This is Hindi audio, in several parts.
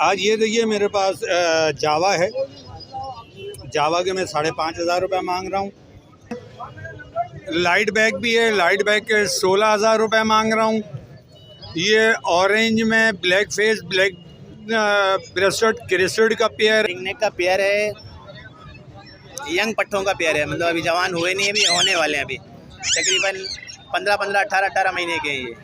आज ये देखिए मेरे पास जावा है। जावा के मैं 5,500 रुपये मांग रहा हूँ। लाइट बैग भी है, लाइट बैग के 16,000 रुपये मांग रहा हूँ। ये ऑरेंज में black face black bracelet crested का पेयर, नेक का पेयर है, यंग पट्टों का पेयर है, मतलब अभी जवान हुए नहीं है, अभी होने वाले हैं। अभी तकरीबन 15 18 महीने के हैं ये।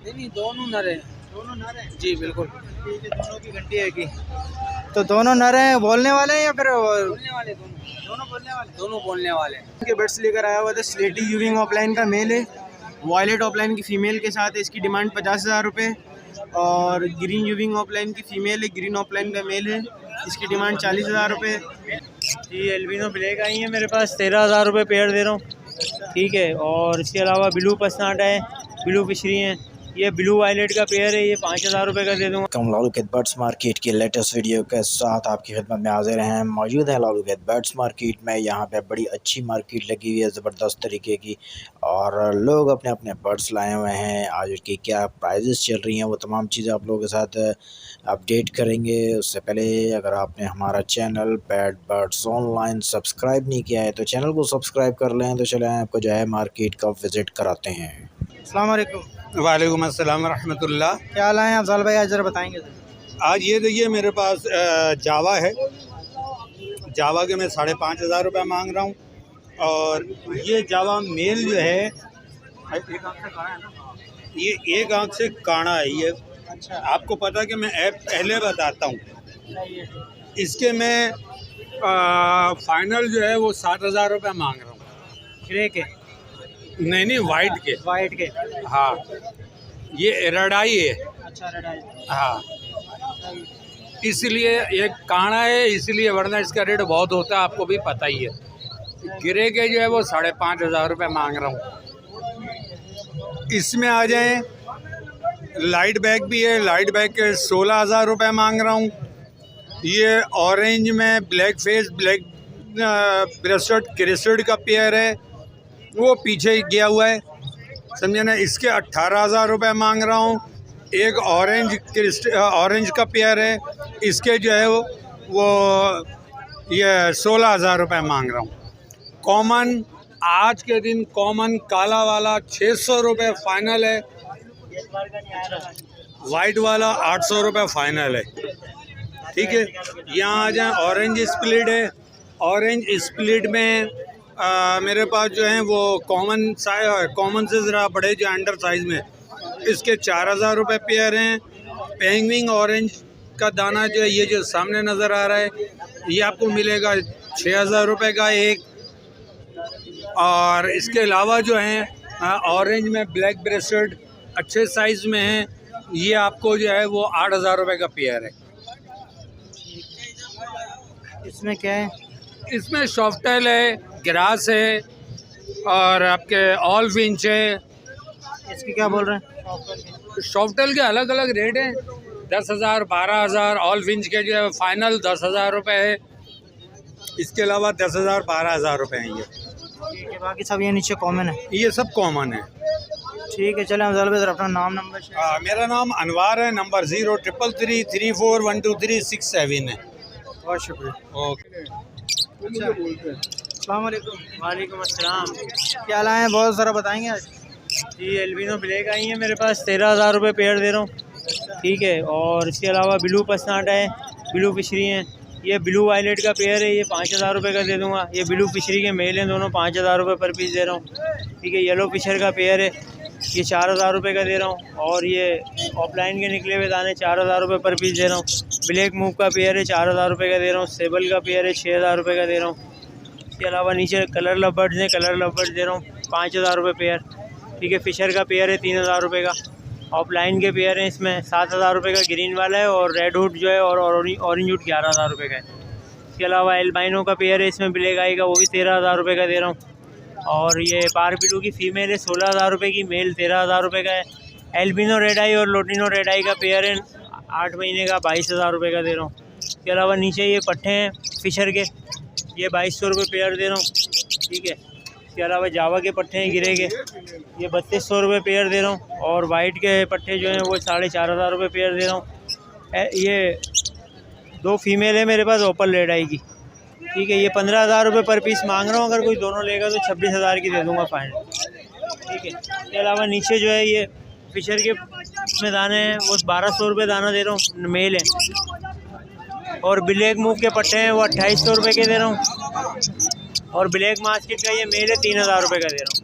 नहीं, दोनों नर हैं। दोनों नर हैं जी बिल्कुल। ठीक है, दोनों की घंटी है कि तो दोनों नर हैं, बोलने वाले हैं या फिर बोलने वाले? दोनों बोलने वाले। दोनों बोलने वाले हैं। के बर्ड्स लेकर आया हुआ था। स्लेटी यूविंग ऑफलाइन का मेल है, वॉयलेट ऑफलाइन की फ़ीमेल के साथ है। इसकी डिमांड 50,000 रुपये। और ग्रीन यूविंग ऑफलाइन की फ़ीमेल है, ग्रीन ऑफलाइन का मेल है, इसकी डिमांड 40,000 रुपये। जी एल्बिनो ब्लैक आई है मेरे पास, 13,000 रुपये पेयर दे रहा हूँ। ठीक है, और इसके अलावा ब्लू पसनाटा है, ब्लू फिशरी हैं। ये ब्लू वायलेट का पेयर है, ये 5,000 रुपये का दे दूँगा। हम लालू कैट बर्ड्स मार्केट की लेटेस्ट वीडियो के साथ आपकी खिदमत में हाजिर हैं। मौजूद है लालू कैट बर्ड्स मार्केट में। यहाँ पे बड़ी अच्छी मार्केट लगी हुई है, ज़बरदस्त तरीके की, और लोग अपने अपने बर्ड्स लाए हुए हैं। आज उसकी क्या प्राइजेस चल रही हैं वो तमाम चीज़ें आप लोगों के साथ अपडेट करेंगे। उससे पहले अगर आपने हमारा चैनल पेट बर्ड्स ऑनलाइन सब्सक्राइब नहीं किया है तो चैनल को सब्सक्राइब कर लें। तो चलें आपको जो है मार्केट का विज़िट कराते हैं। अस्सलाम वालेकुम। वालेकुम अस्सलाम रहमतुल्लाह। क्या हाल है अफजल भाई? आज ज़रा बताएंगे। आज ये देखिए मेरे पास जावा है। जावा के मैं 5,500 रुपये मांग रहा हूँ। और ये जावा मेल जो है, ये एक आंख से काड़ा है। ये आपको पता है कि मैं ऐप पहले बताता हूँ। इसके मैं फाइनल जो है वो 7,000 रुपये मांग रहा हूँ। ग्रे के? नहीं, वाइट के। वाइट के? हाँ, ये रडाई है। अच्छा, रेड। हाँ, इसलिए ये काड़ा है, इसलिए, वरना इसका रेट बहुत होता है, आपको भी पता ही है। गिरे के जो है वो 5,500 रुपये मांग रहा हूँ। इसमें आ जाएं, लाइट बैग भी है, लाइट बैग के 16,000 रुपये मांग रहा हूँ। ये ऑरेंज में black face black bracelet crested का पेयर है, वो पीछे ही गया हुआ है, समझे ना। इसके 18,000 रुपये मांग रहा हूँ। एक ऑरेंज का पेयर है, इसके जो है वो ये 16,000 रुपये मांग रहा हूँ। कॉमन आज के दिन कॉमन काला वाला 600 रुपये फाइनल है। वाइट वाला 800 रुपये फाइनल है। ठीक है, यहाँ आ जाए। ऑरेंज स्प्लिट है। ऑरेंज स्प्लिट में मेरे पास जो है वो कॉमन से ज़रा बड़े जो अंडर साइज़ में, इसके 4,000 रुपये पेयर हैं। पेंगविंग ऑरेंज का दाना जो है, ये जो सामने नज़र आ रहा है, ये आपको मिलेगा 6,000 रुपये का एक। और इसके अलावा जो है ऑरेंज में ब्लैक ब्रेसलेट अच्छे साइज़ में है, ये आपको जो है वो 8,000 रुपये का पेयर है। इसमें क्या है? इसमें सॉफ्टेल है, ग्रास है, और आपके ऑल विंच है। इसकी क्या बोल रहे हैं? सॉफ्टेल के अलग अलग रेट हैं, 10,000, 12,000। ऑल विंच के जो है फाइनल 10,000 रुपये है। इसके अलावा 10,000, 12,000 रुपये हैं ये। ठीक है, बाकी सब ये नीचे कॉमन है? ये सब कॉमन है। ठीक है, चलें अफजल भाई, अपना नाम नंबर। मेरा नाम अनवार है। नंबर 0333341237 है। बहुत शुक्रिया। ओके। अस्सलाम वालेकुम। वालेकुम अस्सलाम। क्या हाल है? बहुत ज़रा बताएंगे आज। जी एल्बिनो ब्लैक आई है मेरे पास, 13,000 रुपये पेयर दे रहा हूँ। ठीक है, और इसके अलावा ब्लू पसनाटा है, ब्लू फिशरी हैं। ये ब्लू वायलेट का पेयर है, ये 5,000 रुपये का दे दूँगा। ये ब्लू फिशरी के मेल हैं, दोनों 5,000 रुपये पर पीस दे रहा हूँ। ठीक है, येलो फिशर का पेयर है, ये 4,000 रुपये का दे रहा हूँ। और ये ऑफलाइन के निकले हुए दाने 4,000 रुपये पर पीस दे रहा हूँ। ब्लैक मूव का पेयर है, 4,000 रुपये का दे रहा हूँ। सेबल का पेयर है, 6,000 रुपये का दे रहा हूँ। इसके अलावा नीचे कलर लवर्ड्स हैं, कलर लवर्ड्स दे रहा हूँ 5,000 रुपये पेयर। ठीक है, फिशर का पेयर है 3,000 रुपये का। ऑफलाइन के पेयर हैं, इसमें 7,000 रुपये का ग्रीन वाला है, और रेड हुड जो है और ऑरेंज हुड 11,000 रुपये का है। इसके अलावा एल्बाइनो का पेयर है, इसमें ब्लैक आई का, वो भी 13,000 रुपये का दे रहा हूँ। और ये पारबिलू की फ़ीमेल है, 16,000 रुपये की, मेल 13,000 रुपये का है। एल्बिनो रेड आई और लोटिनो रेड आई का पेयर है, 8 महीने का, 22,000 रुपये का दे रहा हूँ। इसके अलावा नीचे ये पट्टे हैं फिशर के, ये 2,200 रुपये पेयर दे रहा हूँ। ठीक है, इसके अलावा जावा के पट्टे हैं गिरे के, ये 3,200 रुपये पेयर दे रहा हूँ। और वाइट के पट्टे जो हैं वो 4,500 रुपये पेयर दे रहा हूँ। ये 2 फीमेल है मेरे पास ओपन रेड आई की। ठीक है, ये 15,000 रुपये पर पीस मांग रहा हूँ। अगर कोई दोनों लेगा तो 26,000 की दे दूँगा फाइनल। ठीक है, इसके अलावा नीचे जो है ये फिशर के में दाने हैं, वो 1200 रुपये दाना दे रहा हूँ, मेल है। और ब्लैक मूव के पट्टे हैं वो 2800 रुपये के दे रहा हूँ। और ब्लैक मास्केट का ये मेल है 3000 रुपये का दे रहा हूँ।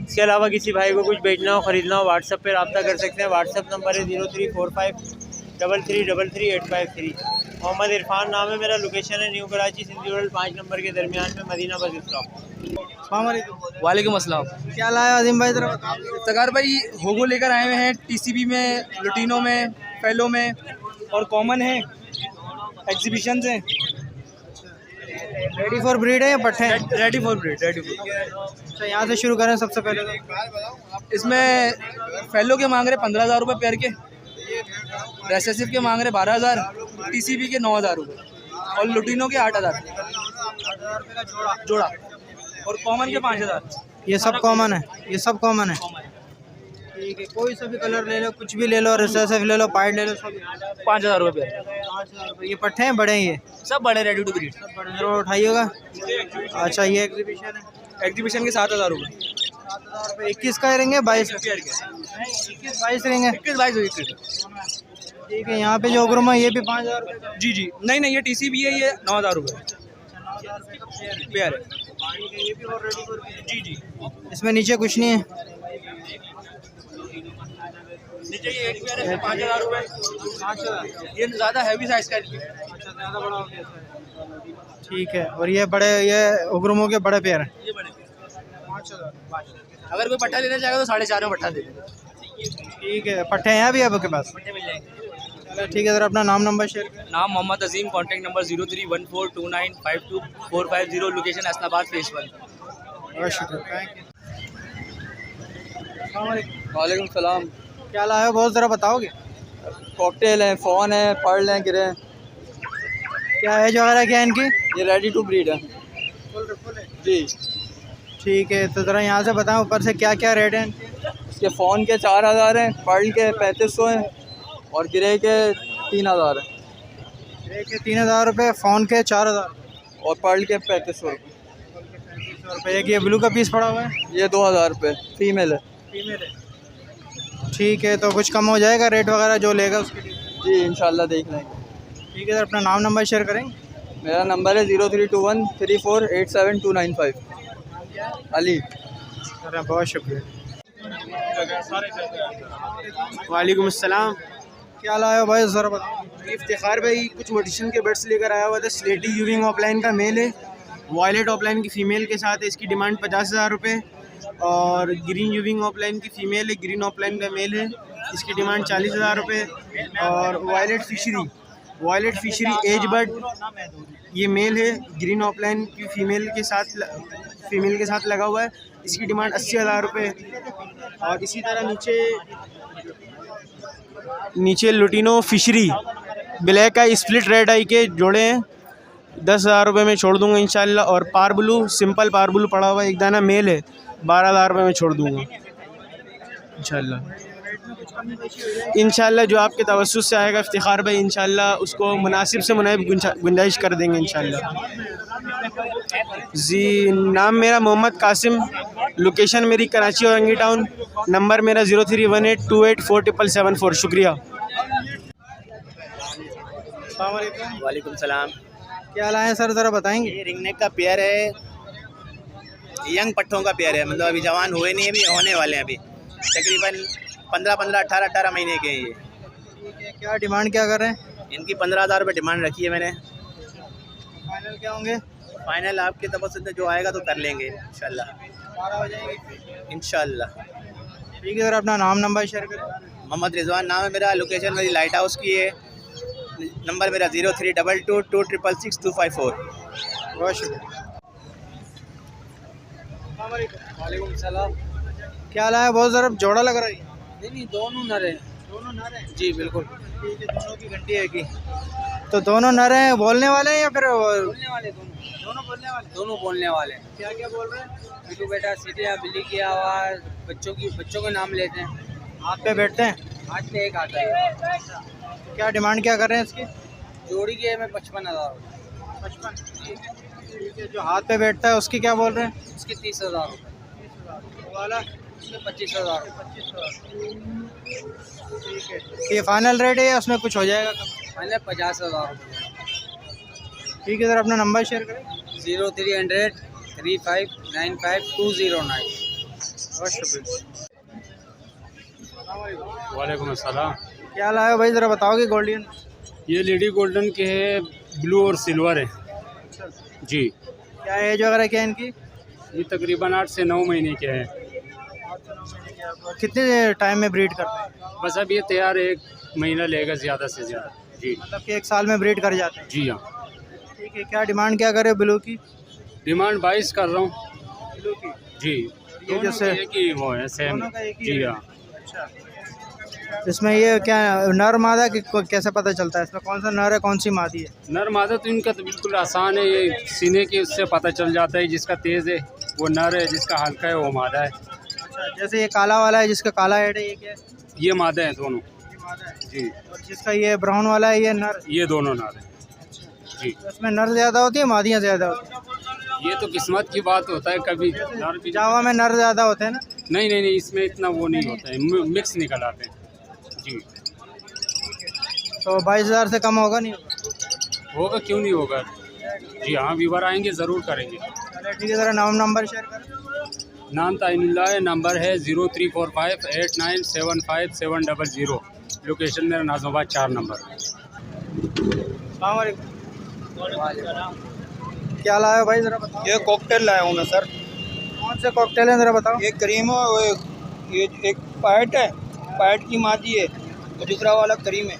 इसके अलावा किसी भाई को कुछ बेचना हो, ख़रीदना हो, व्हाट्सअप पे रब्ता कर सकते हैं। व्हाट्सअप नंबर है 0345333853। मोहम्मद इरफान नाम है मेरा। लोकेशन है new Karachi Sindhi road 5 number के दरमियान में, मदीना बस स्टॉप। वालेकुम अस्सलाम। क्या लाया अजीम भाई जरा? इफ्तिखार भाई होगो लेकर आए हुए हैं, टीसीबी में, लुटिनो में, फेलो में और कॉमन है, एग्जीबिशन से। रेडी फॉर ब्रीड है या पट्टे हैं? Ready for breed, ready for. अच्छा, यहाँ से शुरू करें सबसे पहले तो। इसमें फेलो के मांग रहे 15,000 रुपये पेयर के, रेसेसिव के मांग रहे 12,000, टीसीबी के 9,000 रुपये और लुटिनो के 8,000 जोड़ा और कॉमन के 5,000। ये सब कॉमन है, ये सब कॉमन है। ठीक है, कोई सा भी कलर ले लो, कुछ भी ले लो, रिसेसिव ले लो, पाइड ले लो, सब 5,000 रुपये पेयर। 5,000 रुपये। ये पट्टे हैं बड़े हैं ये? सब बड़े रेडी टू ब्रीड। जरूर उठाइएगा। अच्छा, ये एग्जीबिशन है, एग्जीबिशन के 7,000 रुपये। 7,000 रुपये। 21 का रहेंगे? 22 पेयर के 21-22 रहेंगे? 21-22। ठीक है, यहाँ पे जो उग्रमा ये भी 5,000 रुपये का? जी जी, नहीं नहीं, ये टीसीबी है, ये 9,000 रुपये पेयर है। ये भी और रेडी फॉर जी जी। इसमें नीचे कुछ नहीं है? नीचे ये एक पेयर है 5,000 रुपये। ये ज़्यादा हैवी साइज का है। अच्छा, ज़्यादा बड़ा हो गया। ठीक है, और ये बड़े, ये उग्रमों के बड़े पेयर हैं? ये बड़े पेयर 5,000। अगर कोई पट्टा लेना चाहेगा तो 4.5 में पट्टा दे देंगे। ठीक है, पट्टे हैं अभी आपके पास? पट्टे मिल जाएंगे। चलो ठीक है, सर अपना नाम नंबर शेयर करें। नाम Mohammad Azeem, contact number 03142952 location Hasanabad phase 1। बहुत शुक्रिया, थैंक यू। वालेकुम सलाम। क्या लाया हो, बहुत ज़रा बताओगे? कॉकटेल है, फ़ोन है, पर्ल है, गिरे। क्या एज वगैरह क्या है इनकी? ये रेडी टू ब्रीड है जी। ठीक है, तो ज़रा यहाँ से बताएं ऊपर से क्या क्या रेट हैं इनके? इसके फ़ोन के 4,000 हैं, पर्ल के 3,500 हैं और गिरे के 3,000 हैं। ग्रे के 3,000 रुपये, फ़ोन के 4,000 और पर्ल के 3,500 रुपये। 3,500 रुपये। एक ये ब्लू का पीस पड़ा हुआ है, ये 2,000 रुपये, फीमेल है। फीमेल है। ठीक है, तो कुछ कम हो जाएगा रेट वगैरह जो लेगा उसके लिए? जी इंशाल्लाह देख लेंगे। ठीक है सर, अपना नाम नंबर शेयर करेंगे? मेरा नंबर है 032134872995। अली। बहुत शुक्रिया। वालेकुम अस्सलाम। क्या लाया हो भाई, ज़रा बताओ। इफ्तिखार भाई कुछ मोटिशन के बर्ड्स लेकर आया हुआ था। स्लेटी यूविंग ऑफलाइन का मेल है, वायलेट ऑफलाइन की फ़ीमेल के साथ है। इसकी डिमांड 50,000 रुपये। और ग्रीन यूविंग ऑफलाइन की फ़ीमेल है, ग्रीन ऑफलाइन का मेल है, इसकी डिमांड 40,000 रुपये। और वायलेट फिशरी एज बर्ड ये मेल है, ग्रीन ऑफलाइन की फ़ीमेल के साथ लगा हुआ है, इसकी डिमांड 80,000 रुपये। और इसी तरह नीचे लुटिनो फिशरी ब्लैक का स्प्लिट रेड आई के जोड़े हैं, 10,000 रुपये में छोड़ दूंगा इंशाल्लाह। और पारब्लू, सिंपल पारब्लू पड़ा हुआ है, एक दाना मेल है, 12,000 रुपये में छोड़ दूंगा इंशाल्लाह। जो आपके तवज्जुह से आएगा इफ्तिखार भाई, इंशाल्लाह उसको मुनासिब से मुनासिब गुंजाइश कर देंगे इंशाल्लाह जी। नाम मेरा मोहम्मद कासिम, लोकेशन मेरी कराची औरंगी टाउन, नंबर मेरा 0318284774। शुक्रिया। वालेकुम सलाम। क्या लाए हैं सर, ज़रा बताएंगे? ये रिंगनेक का पेयर है, यंग पट्ठों का पेयर है, मतलब अभी जवान हुए नहीं, अभी होने वाले हैं। अभी तकरीबन 15-15, 18-18 महीने के हैं ये। ठीक है, क्या डिमांड क्या कर रहे हैं? इनकी 15,000 रुपये डिमांड रखी है मैंने। फाइनल क्या होंगे? फाइनल आपके तवज्जुह से जो आएगा तो कर लेंगे इंशाल्लाह। 12 हो जाएंगे इंशाल्लाह। ठीक है सर, अपना नाम नंबर शेयर करें। मोहम्मद रिजवान नाम है मेरा, लोकेशन मेरी लाइट हाउस की है, नंबर मेरा 0322266254। बहुत शुक्रिया। वालेकुम सलाम। क्या लाया, बहुत ज़रा जोड़ा लग रहा है? नहीं, दोनों नर हैं। दोनों नर हैं? जी बिल्कुल। ठीक है, दोनों की घंटी है की। तो दोनों नर हैं, बोलने वाले हैं या फिर? बोलने वाले दोनों बोलने वाले। दोनों बोलने वाले। क्या क्या बोल रहे हैं? बिल्लू बेटा, सीटियाँ, बिल्ली की आवाज़, बच्चों के नाम लेते हैं। हाथ पे बैठते हैं? हाथ पे एक आता है। क्या डिमांड क्या कर रहे हैं इसकी? जोड़ी की है मैं 55,000। 55। ठीक है, जो हाथ पे बैठता है उसकी क्या बोल रहे हैं? उसके 30,000 वाला उसके 25,000। ठीक है, ये फाइनल रेट है या उसमें कुछ हो जाएगा कम? मैंने 50,000। ठीक है सर, अपना नंबर शेयर करें। 0300 3595 209। बहुत शुक्रिया। वालेकुम अस्सलाम। क्या लाए हो भाई, ज़रा बताओगे गोल्डियन? ये लेडी गोल्डन के है, ब्लू और सिल्वर है जी। क्या एज वगैरह क्या है इनकी? ये तकरीबन 8 से 9 महीने के हैं। कितने टाइम में ब्रीड करते हैं? बस अब ये तैयार है, 1 महीना लेगा ज़्यादा से ज़्यादा जी। मतलब कि 1 साल में ब्रीड कर जाते हैं? जी हाँ। ठीक है, क्या डिमांड क्या करे ब्लू की? डिमांड 22 कर रहा हूँ ब्लू की जी। ये दोनों जैसे एक ही वो है, सेम दोनों का एक ही जी है? हाँ। अच्छा, इसमें ये क्या नर मादा कि कैसे पता चलता है इसमें कौन सा नर है कौन सी मादी है? नर मादा तो इनका तो बिल्कुल आसान है, ये सीने के उससे पता चल जाता है। जिसका तेज़ है वो नर है, जिसका हल्का है वो मादा है। अच्छा, जैसे ये काला वाला है जिसका काला हेड है, ये क्या है? ये मादा है दोनों ये मादा है। जी। और जिसका ये ब्राउन वाला है ये नर? ये दोनों नर है जी। तो इसमें नर ज़्यादा होती है मादियाँ ज़्यादा होती है? ये तो किस्मत की बात होता है, कभी नर भी। जावा में नर ज़्यादा होते हैं ना? नहीं नहीं नहीं, इसमें इतना वो नहीं होता है, मिक्स निकल आते हैं जी। तो 22,000 से कम होगा नहीं? होगा क्यों नहीं होगा जी। हाँ, व्यूवर आएंगे ज़रूर करेंगे। चलो ठीक है, ज़रा नाम नंबर शेयर करें। नाम ताइनुल्लाह है, नंबर है 0345897570। लोकेशन मेरा नाज़माबाद 4 नंबर। अस्सलाम वालेकुम। क्या लाया हो भाई, ज़रा बताओ। ये कॉकटेल लाया हूँ मैं सर। कौन से कॉकटेल हैं ज़रा बताओ। एक क्रीम है, ये एक पैट है, पैट की मादी है, और दूसरा वाला क्रीम है।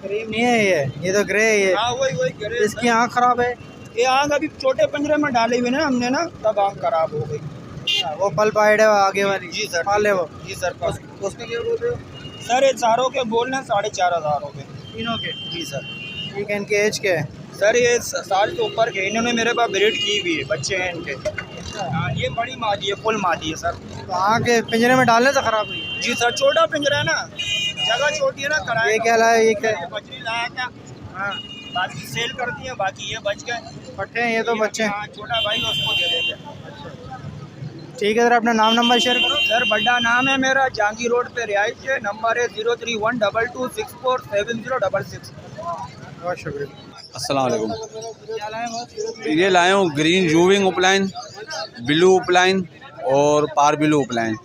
क्रीम नहीं है ये तो ग्रे है ये। हाँ वही करे। इसकी आँख खराब है? ये आँख अभी छोटे पिंजरे में डाली हुई ना हमने ना, तब आँख खराब हो गई। वो पल पाइड है आगे वाली? जी सर। पाले वो? जी सर। उसके क्या बोल रहे हो? सर ये चारों के बोल रहे हैं 4,500 रुपये। तीनों के? जी सर। ठीक है, इनके एज क्या है? सर ये 7 साल के ऊपर के, इन्होंने मेरे पास ब्रीड की हुई है, बच्चे हैं इनके। हाँ, ये बड़ी मादी है, फुल मादी है सर। तो आगे पिंजरे में डालने से खराब हुई है? जी सर, छोटा पिंजरा है ना, जगह छोटी है ना, कराए। ये क्या लाया, ये क्या? बछड़ी लाया क्या? हाँ, बाकी सेल कर दिए, बाकी ये बच गए। पट्टे हैं ये तो बच्चे हैं। हाँ, छोटा भाई उसको दे देंगे। ठीक है सर, अपना नाम नंबर शेयर करो। सर बड्डा नाम है मेरा, जहांगीर रोड पे रिहाइश है, नंबर है 0312264706। बहुत शुक्रिया। अस्सलाम वालेकुम। क्या लाए हो? ये लाए हूँ ग्रीन जूविंग उपलाइन, ब्लू उपलाइन और पार ब्लू उपलाइन।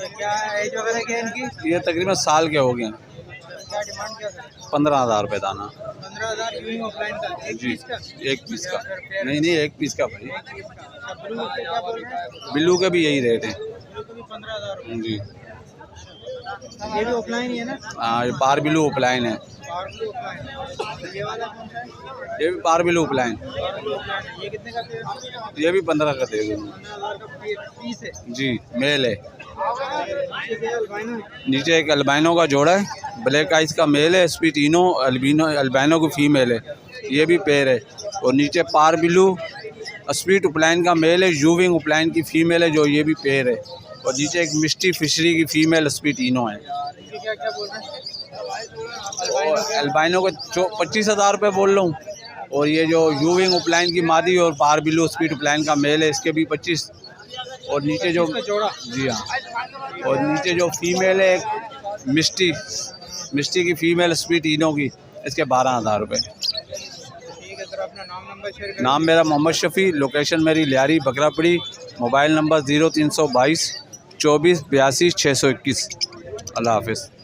क्या एज वगैरह क्या है इनकी? ये तकरीबन साल के हो गए हैं। क्या डिमांड क्या है? 15,000 रुपये दाना। 15,000 यूविंग ऑफलाइन का? एक जी, पीस का? 1 पीस का। नहीं 1 पीस का भाई। ब्लू के क्या बोल रहे हैं? ब्लू के भी यही रेट है ब्लू के भी 15,000। जी। ये भी ऑफलाइन ही है ना? हाँ, ये पार ब्लू उपलाइन है। और ब्लू ऑफलाइन। ये वाला कौन सा है? ये भी पार ब्लू उपलाइन। और ब्लू ऑफलाइन है। ये कितने का पेड़? ये भी 15 का दे दूँगा। 15,000 का पीस है। जी, मेल है। ठीक है, अल्बाइनो है। नीचे एक अल्बाइनो का जोड़ा है, ब्लैक आइस का मेल है, स्पीटिनो अल्बाइनो की फीमेल है, ये भी पेयर है। और नीचे पार ब्लू स्पीट उपलाइन का मेल है, जूविंग उपलाइन की फीमेल है, जो ये भी पेयर है। और नीचे एक मिस्टी फिशरी की फीमेल स्पीटिनो है। क्या क्या बोल रहे हैं? और अल्बाइनो को 25,000 रुपये बोल रहा हूँ। और ये जो यूविंग उपलाइन की मादी और पार ब्लू स्पीड उपलाइन का मेल है, इसके भी 25। और नीचे जो जी हाँ, और नीचे जो फीमेल है एक मिस्टी की फीमेल स्पीड इनो की, इसके 12,000 रुपये। ठीक है सर, अपना नाम नंबर शेयर करें। नाम मेरा मोहम्मद शफ़ी, लोकेशन मेरी लियारी बकरापड़ी, मोबाइल नंबर 0322 24 82 621। अल्लाह हाफिज़।